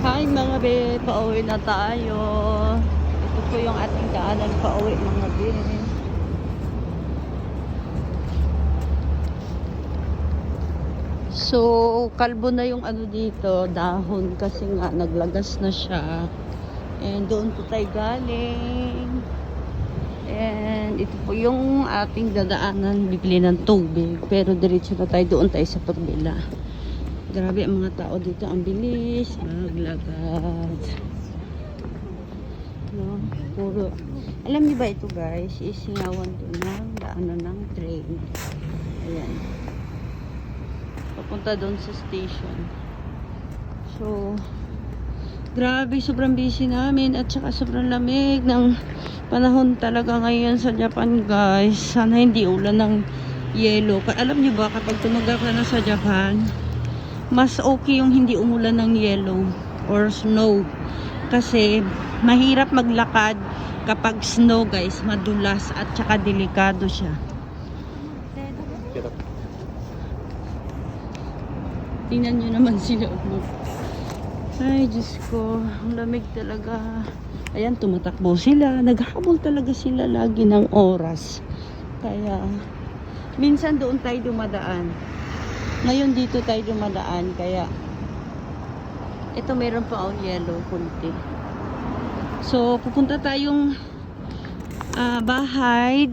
Hi mga be, pauwi na tayo. Ito po yung ating daanan pauwi mga be. So, kalbo na yung ano dito, dahon kasi nga naglagas na siya. And doon po tayo galing. And ito po yung ating dadaanan, bibili ng tubig. Pero diretso na tayo, doon tayo sa Turbila. Grabe ang mga tao dito, ang bilis maglakad. No, puro. Alam niyo ba ito guys, isingawan to ng daanan ng train. Ayan. Papunta doon sa station. So, grabe, sobrang busy namin at saka sobrang lamig ng panahon talaga ngayon sa Japan guys. Sana hindi ulan ng yelo. Alam niyo ba kapag tumagal ka na sa Japan, mas okay yung hindi umulan ng yellow or snow kasi mahirap maglakad kapag snow guys, madulas at saka delikado siya. Tingnan nyo naman sila. Ay Diyos ko, ang lamig talaga. Ayan, tumatakbo sila, naghahabol talaga sila lagi ng oras, kaya minsan doon tayo dumadaan. Ngayon dito tayo dumadaan, kaya ito meron pa ang yellow kunti. So pupunta tayong bahay.